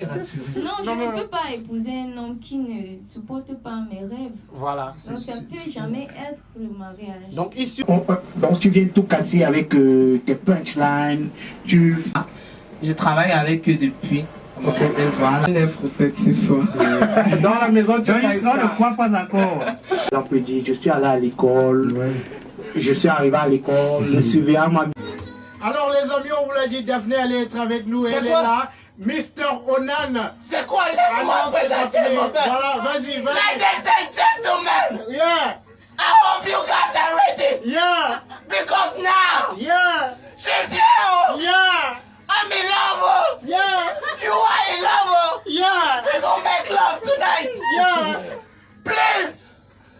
Non, je ne peux pas épouser un homme qui ne supporte pas mes rêves. Voilà. Donc ça ne peut jamais être le mariage. Donc ici, Donc tu viens tout casser avec tes punchlines. Je travaille avec eux depuis. Okay. Voilà. Ce soir. Dans la maison, tu ne crois pas encore. On peut dire, je suis allé à l'école, je suis arrivé à l'école, le surveillant m'a... alors les amis, on vous l'a dit, Daphné allait être avec nous, elle est là. Mr. Onan. C'est quoi? Laisse-moi présenter mon père. Voilà, vas-y. Ladies and gentlemen, Yeah. I hope you guys are ready. Yeah. Because now, Yeah. she's here. Yeah. I'm in love. Yeah. You are in love. Yeah. We're gonna make love tonight. Yeah. Please,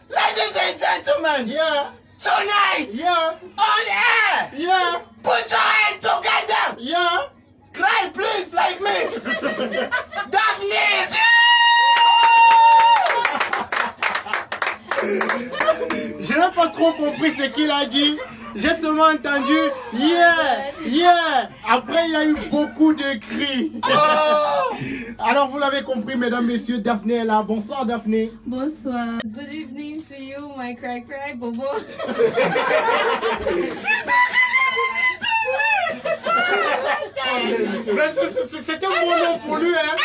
ladies and gentlemen, Yeah. tonight, Yeah. on air, Yeah. put your hands together. Yeah. Cry, please, like me. Daphne is Je n'ai pas trop compris ce qu'il a dit. J'ai seulement entendu yeah, yeah. Après, il y a eu beaucoup de cris. Alors, vous l'avez compris, mesdames, messieurs, Daphné est là. Bonsoir, Daphné. Bonsoir. Good evening to you, my cry Bobo. C'est un bon nom pour lui, hein.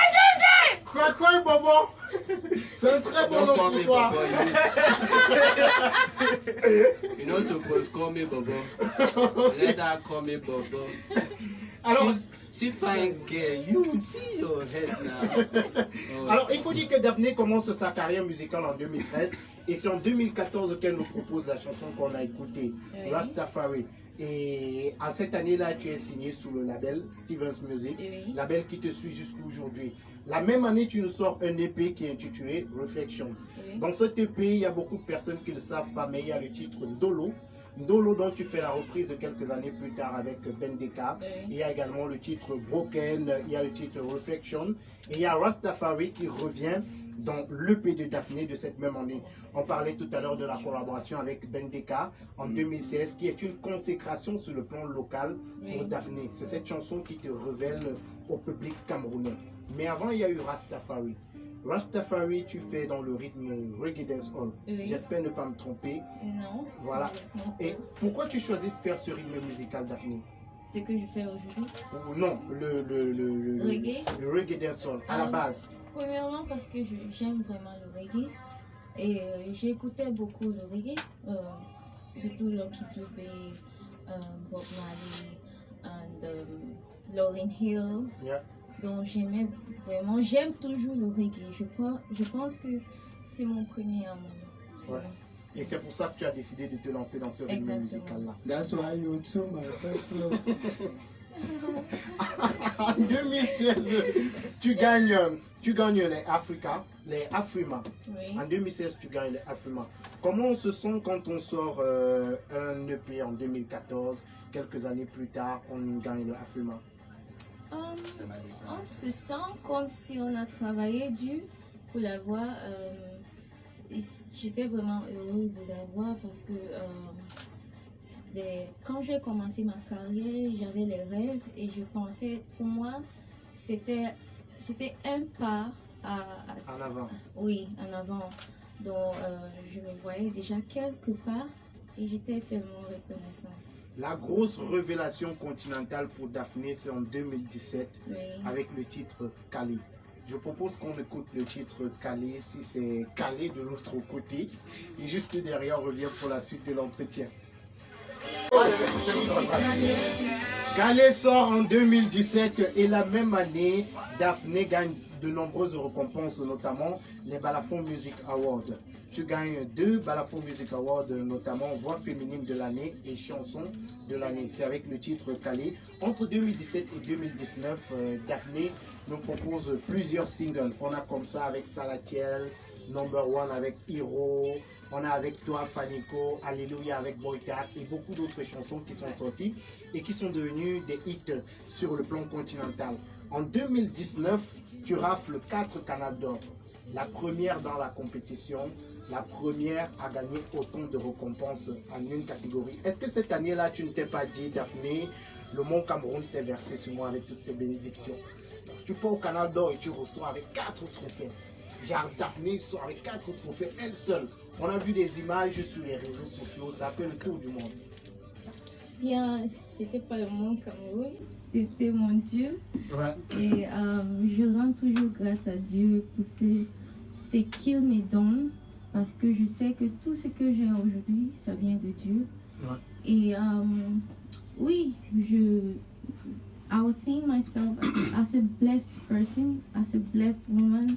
Cry Bobo. C'est un très bon nom pour toi. You're not supposed to call me Bobo. Let her call me Bobo. Alors, She fine girl. You see your head now. Oh. alors, il faut dire que Daphné commence sa carrière musicale en 2013 et c'est en 2014 qu'elle nous propose la chanson qu'on a écoutée, Oui. Rastafari. Et en cette année-là, tu es signé sous le label Stevens Music, Oui. label qui te suit jusqu'aujourd'hui. La même année, tu nous sors un EP qui est intitulé Reflection. Oui. Dans cet EP, il y a beaucoup de personnes qui ne le savent pas, mais il y a le titre Ndolo. Ndolo dont tu fais la reprise quelques années plus tard avec Bendeka. Oui. Il y a également le titre Broken, il y a le titre Reflection. Et il y a Rastafari qui revient dans l'EP de Daphné de cette même année. On parlait tout à l'heure de la collaboration avec Bendeka en 2016, qui est une consécration sur le plan local pour Oui. Daphné. C'est cette chanson qui te révèle au public camerounais. Mais avant, il y a eu Rastafari. Rastafari, tu fais dans le rythme reggae dancehall. Oui. J'espère ne pas me tromper. Non. Voilà. C'est Et pourquoi tu choisis de faire ce rythme musical, Daphné? ce que je fais aujourd'hui. Ou non, le Reggae? Le reggae dancehall, à la base. Premièrement parce que j'aime vraiment le reggae. Et j'écoutais beaucoup le reggae. Surtout Lucky Dube, Bob Marley, et Lauryn Hill. Yeah. Donc j'aimais vraiment, j'aime toujours le reggae. Je pense que c'est mon premier amour. Ouais. Et c'est pour ça que tu as décidé de te lancer dans ce rythme Exactement. musical-là. That's why you too, my first love. En 2016, tu gagnes les Africa, les Afrima. Oui. En 2016, tu gagnes les Afrima. Comment on se sent quand on sort un EP en 2014, quelques années plus tard, on gagne le Afrima? On se sent comme si on a travaillé dur pour l'avoir. J'étais vraiment heureuse de l'avoir parce que quand j'ai commencé ma carrière, j'avais les rêves et je pensais, pour moi, c'était un pas En avant. oui, en avant. Donc, je me voyais déjà quelque part et j'étais tellement reconnaissante. La grosse révélation continentale pour Daphné, c'est en 2017 Oui. avec le titre Calais. Je propose qu'on écoute le titre Calais, si c'est Calais de l'autre côté. Et juste derrière, on revient pour la suite de l'entretien. Calais sort en 2017 et la même année, Daphné gagne de nombreuses récompenses, notamment les Balafon Music Awards. Tu gagnes 2 Balafon Music Awards, notamment Voix féminine de l'année et Chanson de l'année. C'est avec le titre Calais. Entre 2017 et 2019, Daphné nous propose plusieurs singles. On a comme ça avec Salatiel, Number One avec Hero, on a avec toi Fanico, Alléluia avec Boytak et beaucoup d'autres chansons qui sont sorties et qui sont devenues des hits sur le plan continental. En 2019, tu rafles 4 canals d'or. La première dans la compétition, la première à gagner autant de récompenses en une catégorie. Est-ce que cette année-là, tu ne t'es pas dit, Daphné, le mont Cameroun s'est versé sur moi avec toutes ces bénédictions? Tu pars au Canal d'Or et tu ressors avec 4 trophées. Genre Daphné sort avec 4 trophées, elle seule. On a vu des images sur les réseaux sociaux, ça a fait le tour du monde. Bien, c'était pas mon Cameroun, c'était mon Dieu. Ouais. Et je rends toujours grâce à Dieu pour ce qu'il me donne. Parce que je sais que tout ce que j'ai aujourd'hui, ça vient de Dieu. Ouais. Et oui, I was seeing myself as a blessed person, as a blessed woman,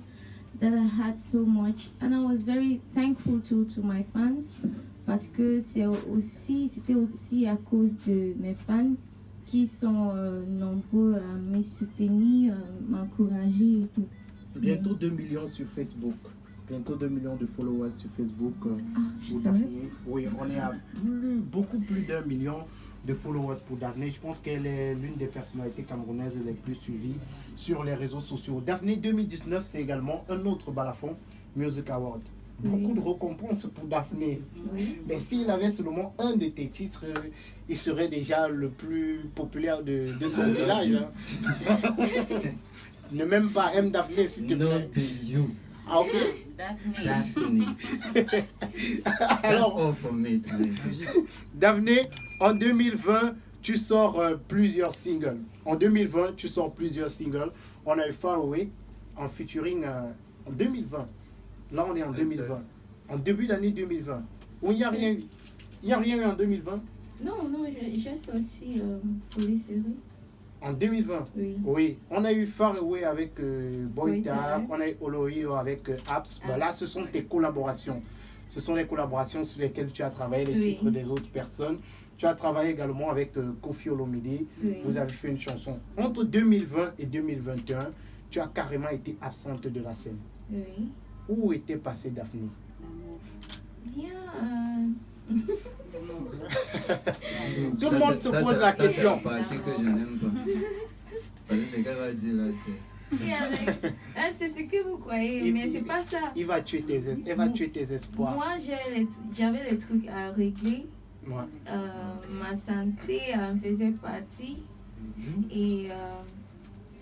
that I had so much. And I was very thankful to my fans. Parce que c'était aussi à cause de mes fans qui sont nombreux à me soutenir, m'encourager et tout. Bientôt 2 millions sur Facebook. Bientôt 2 millions de followers sur Facebook. Je Pour savais. Daphné. Oui, on est à beaucoup plus d'1 million de followers pour Daphné. Je pense qu'elle est l'une des personnalités camerounaises les plus suivies sur les réseaux sociaux. Daphné 2019, c'est également un autre Balafon Music Award. Beaucoup de récompenses pour Daphné. Oui. Mais s'il avait seulement un de tes titres, il serait déjà le plus populaire de son village. Hein. Ne même pas M Daphné, s'il te plaît. You. Ah, ok. Daphne. That's Alors, all for me today. Daphné, en 2020, tu sors plusieurs singles. En 2020, tu sors plusieurs singles. On a eu Far Away en featuring en 2020. Là, on est en 2020. En début d'année 2020. Où il n'y a rien eu. Il n'y a rien eu en 2020. Non, j'ai sorti Polysérie. En 2020. Oui. Oui, on a eu Far Away avec Boyta, Boyta. on a eu Oloio avec Apps. Ben là, ce sont tes collaborations. Ce sont les collaborations sur lesquelles tu as travaillé, les Oui. titres des autres personnes. Tu as travaillé également avec Kofi Olomide. Oui. Vous avez fait une chanson. Entre 2020 et 2021, tu as carrément été absente de la scène. Oui. Où était passée Daphné? Bien. Tout le monde se pose la question. C'est la partie que je n'aime pas. Parce que ce qu'elle va dire là, c'est. C'est ce que vous croyez, mais c'est pas ça. Elle va tuer tes espoirs. Moi, j'avais les trucs à régler. Ouais. Ma santé en faisait partie. Et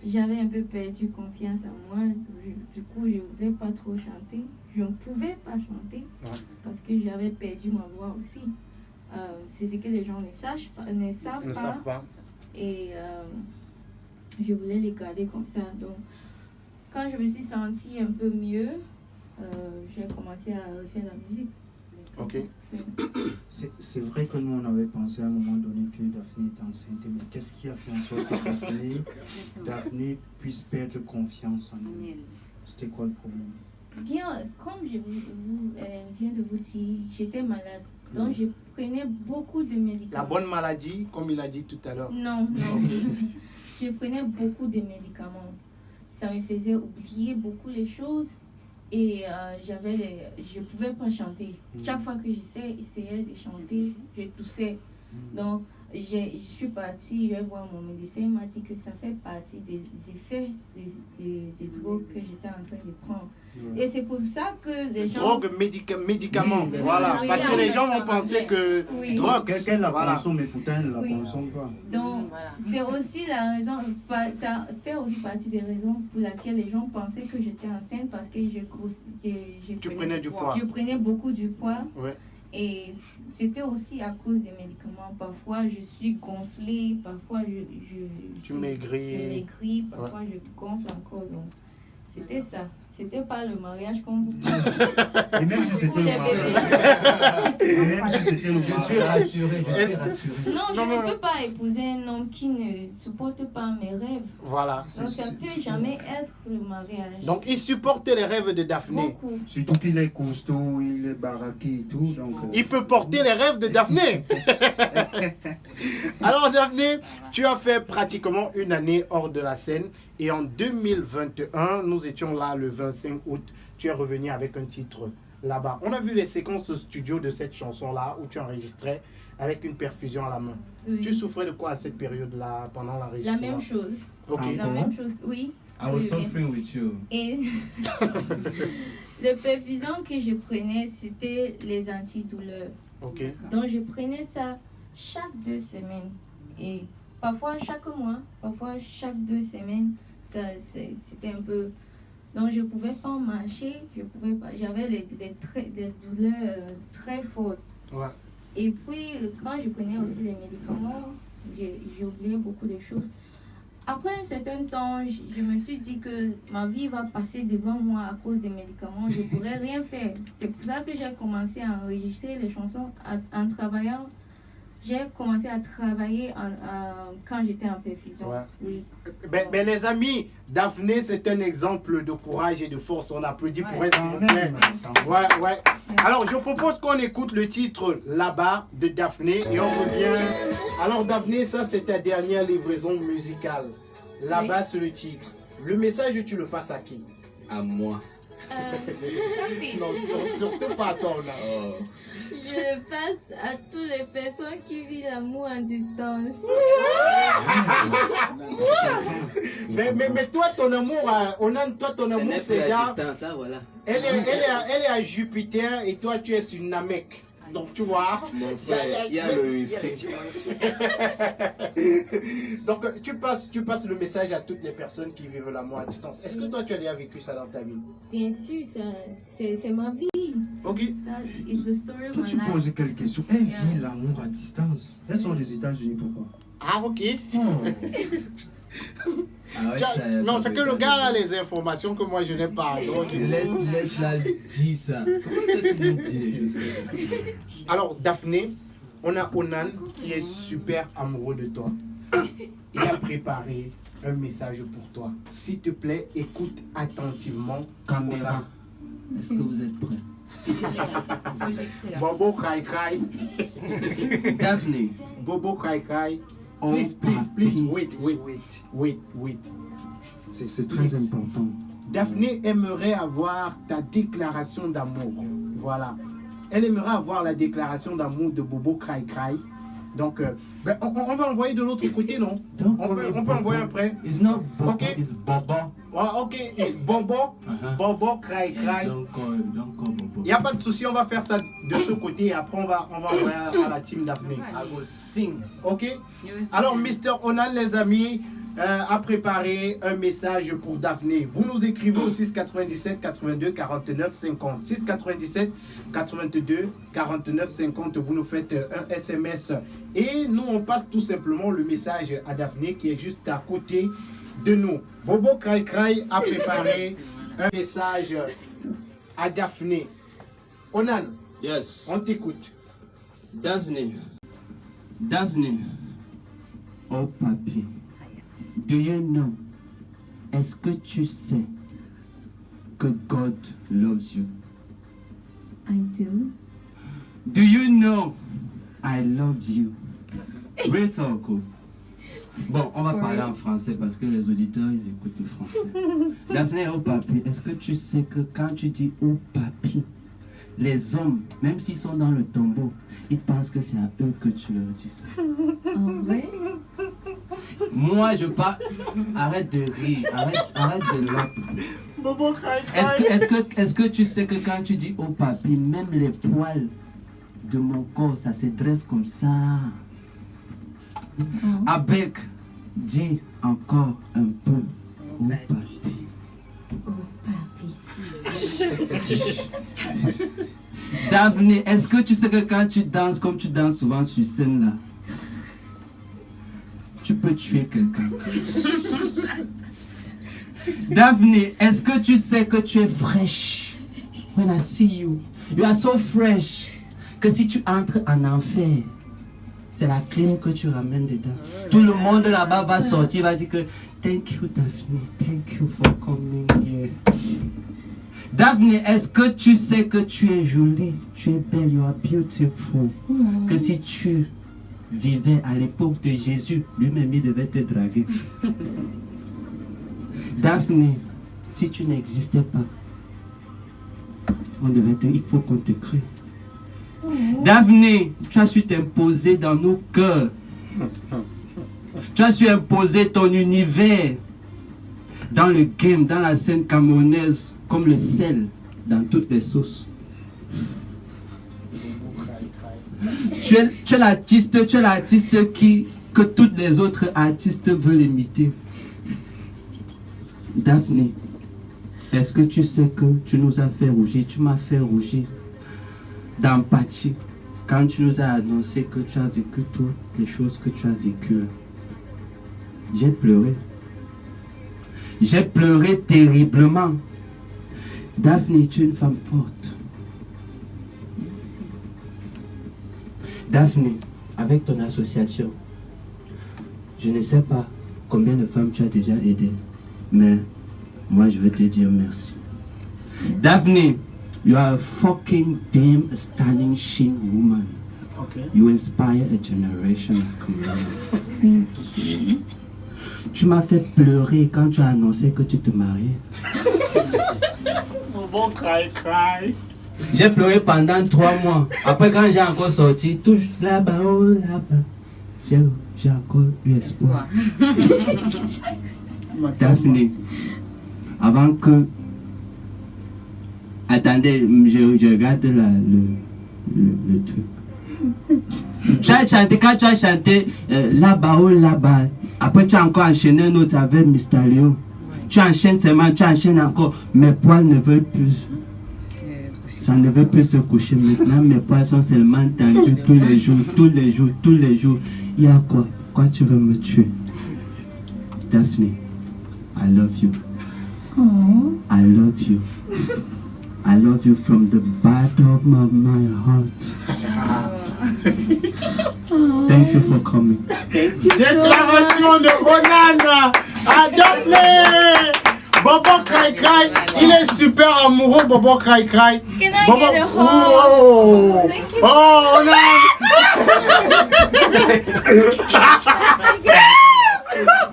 j'avais un peu perdu confiance en moi. Du coup, je ne voulais pas trop chanter. Je ne pouvais pas chanter parce que j'avais perdu ma voix aussi. C'est ce que les gens ne savent pas. Et je voulais les garder comme ça. Donc, quand je me suis sentie un peu mieux, j'ai commencé à refaire la musique. Ok. C'est vrai que nous, on avait pensé à un moment donné que Daphné était enceinte, mais qu'est-ce qui a fait en sorte que Daphné puisse perdre confiance en elle? C'était quoi le problème? Bien, comme je viens de vous dire, j'étais malade. Donc, je prenais beaucoup de médicaments. La bonne maladie, comme il a dit tout à l'heure. Non. Je prenais beaucoup de médicaments. Ça me faisait oublier beaucoup les choses. Et je ne pouvais pas chanter. Chaque fois que j'essayais de chanter, je toussais. Donc, je suis partie, je vais voir mon médecin, il m'a dit que ça fait partie des effets des drogues que j'étais en train de prendre. Et c'est pour ça que les gens... Drogue, médicaments, voilà. Oui, parce que les gens vont penser que drogue, Quelqu'un la voilà. consomme, mais pourtant elle ne la Oui. consomme pas. Donc, c'est aussi la raison, ça fait aussi partie des raisons pour lesquelles les gens pensaient que j'étais enceinte parce que Tu prenais du poids. Je prenais beaucoup du poids. Ouais. Et c'était aussi à cause des médicaments. Parfois, je suis gonflée, parfois, Tu maigris. Parfois, je gonfle encore. Donc, c'était ça. C'était pas le mariage comme vous. Et même si c'était le les mariage. Et même si c'était le Je suis mariage. rassuré, je suis rassuré. Non, je Non, ne peux pas épouser un homme qui ne supporte pas mes rêves. Voilà. Donc, ça peut jamais être le mariage. Donc, il supporte les rêves de Daphné. Beaucoup. Surtout qu'il est costaud, il est baraqué et tout. Donc, Il peut porter les rêves de Daphné. Alors, Daphné, tu as fait pratiquement une année hors de la scène. Et en 2021, nous étions là le 25 août. Tu es revenu avec un titre là-bas. On a vu les séquences studio de cette chanson-là où tu enregistrais avec une perfusion à la main. Oui. Tu souffrais de quoi à cette période-là pendant La l'enregistrement? même chose. Ok. La même chose, oui. I was suffering with you. Et les perfusions que je prenais, c'était les antidouleurs. Ok. Donc, je prenais ça chaque 2 semaines. Et parfois chaque mois, parfois chaque 2 semaines. c'était un peu... Donc, je ne pouvais pas marcher, j'avais des douleurs très fortes. Ouais. Et puis, quand je prenais aussi les médicaments, j'ai oublié beaucoup de choses. Après un certain temps, je me suis dit que ma vie va passer devant moi à cause des médicaments. Je ne pourrais rien faire. C'est pour ça que j'ai commencé à enregistrer les chansons en travaillant. J'ai commencé à travailler quand j'étais en perfusion. Ouais. Oui. Ben, les amis, Daphné, c'est un exemple de courage et de force. On applaudit pour elle, s'il vous plaît. Ouais. Alors, je propose qu'on écoute le titre Là-bas de Daphné et on revient. Alors Daphné, ça c'est ta dernière livraison musicale. Là-bas, c'est le titre. Le message, tu le passes à qui? À moi. Non, surtout pas à toi, là. Oh. Je le passe à toutes les personnes qui vivent l'amour en distance. Mais toi, ton amour, ton amour, c'est genre... Distance, là, voilà. Elle est à Jupiter et toi, tu es sur Namek. Donc, tu vois... Mon frère, il y a le wifi. Donc, tu passes le message à toutes les personnes qui vivent l'amour à distance. Est-ce que toi, tu as déjà vécu ça dans ta vie? Bien sûr, c'est ma vie. Ok. Ça, it's the story of Toi, my tu life. poses quelle question? Elle vit l'amour à distance. Elles sont aux États-Unis, pourquoi? Ah, ok. Ah ouais, ça, Non, c'est que le gars a les informations que moi je n'ai pas. Donc, Laisse-la dire ça. Pourquoi toi, tu nous dis les choses comme ça? Alors, Daphné, on a Onan qui est super amoureux de toi. Il a préparé un message pour toi. S'il te plaît, écoute attentivement. Caméra, est-ce que vous êtes prêts? Bobo Kai Kai. Daphné, Bobo Kai Kai. oh, Please, wait. C'est très important. Daphné aimerait avoir ta déclaration d'amour. Voilà. Elle aimerait avoir la déclaration d'amour de Bobo Kai Kai. Donc, on va envoyer de l'autre côté, non? On peut envoyer après. It's not Bobo, Ok. it's Bobo. Ah, ok, it's Bobo. Bobo Kai Kai. Donc, Bobo. Il n'y a pas de souci, on va faire ça de ce côté et après on va envoyer à la team Daphné. I will sing. Ok? Alors, Mr. Onan, les amis, a préparé un message pour Daphné. Vous nous écrivez au 697 82 49 50. 697 82 49 50. Vous nous faites un SMS et nous, on passe tout simplement le message à Daphné qui est juste à côté de nous. Bobo Cray Cray a préparé un message à Daphné. Onan, Yes. on t'écoute. Daphné. Daphné, oh papi, do you know, est-ce que tu sais que God loves you? I do. Do you know I love you? Real talk. Oh. Bon, on va parler en français parce que les auditeurs, ils écoutent le français. Daphné, oh papi, est-ce que tu sais que quand tu dis oh papi, les hommes, même s'ils sont dans le tombeau, ils pensent que c'est à eux que tu leur dis ça. En vrai? Moi, je parle. Arrête de rire, arrête de rire. Bobo Cray Cray. Est-ce que tu sais que quand tu dis oh papi, même les poils de mon corps, ça se dresse comme ça. Avec, dis encore un peu oh papi. Oh, papi. Daphné, est-ce que tu sais que quand tu danses comme tu danses souvent sur scène là, tu peux tuer quelqu'un? Daphné, est-ce que tu sais que tu es fraîche? When I see you, you are so fresh. Que si tu entres en enfer, c'est la clim que tu ramènes dedans. Tout le monde là-bas va sortir, va dire que thank you Daphné, thank you for coming here. Daphné, est-ce que tu sais que tu es jolie, tu es belle, you are beautiful. Que si tu vivais à l'époque de Jésus, lui-même il devait te draguer. Daphné, si tu n'existais pas, il faut qu'on te crée. Daphné, tu as su t'imposer dans nos cœurs. Tu as su imposer ton univers dans le game, dans la scène camerounaise, comme le sel dans toutes les sauces. Tu es l'artiste que tous les autres artistes veulent imiter. Daphné, est-ce que tu sais que tu nous as fait rougir? Tu m'as fait rougir d'empathie quand tu nous as annoncé que tu as vécu toutes les choses que tu as vécues. J'ai pleuré. J'ai pleuré terriblement. Daphné, tu es une femme forte. Daphné, avec ton association, je ne sais pas combien de femmes tu as déjà aidées, mais moi je veux te dire merci. Daphné, you are a fucking damn stunning Shin woman. Okay. You inspire a generation of women. Tu m'as fait pleurer quand tu as annoncé que tu te mariais. Bobo cry. J'ai pleuré pendant 3 mois. Après, quand j'ai encore sorti, touche là-bas, oh là-bas, j'ai encore eu espoir. Daphné, avant que... Attendez, je regarde le truc. Tu as chanté, quand tu as chanté là-bas, oh là-bas, après tu as encore enchaîné un autre avec Mysterio. Tu enchaînes seulement, tu enchaînes encore. Mes poils ne veulent plus. Ça ne veut plus se coucher. Maintenant, mes poils sont seulement tendus tous les jours, tous les jours, tous les jours. Il y a quoi? Pourquoi tu veux me tuer? Daphné, I love you. I love you. I love you from the bottom of my heart. Thank you for coming. Déclaration de Onan à Daphné. Bobo Cry Cry, il est super amoureux, Bobo Cry Cry. Can I Bobo, get a hug? oh, Thank you. oh, Onan.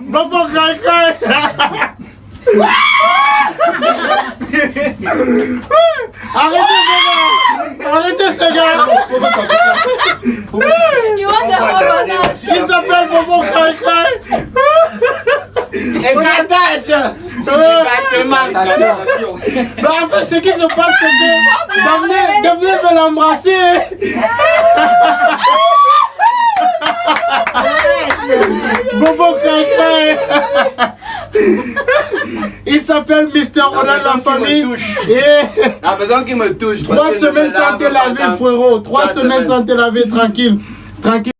Bobo Cry Cry. Arrêtez ce gars. You want the hug or not? Il s'appelle Bobo Cry Cry. Écartage. Bah en fait ce qui se passe c'est que Daphné veut l'embrasser. Bobo Cry Cry. Il s'appelle Mr. Ronald la famille. La personne qui me touche. 3 semaines sans te laver frérot. 3 semaines sans te laver tranquille. Tranquille.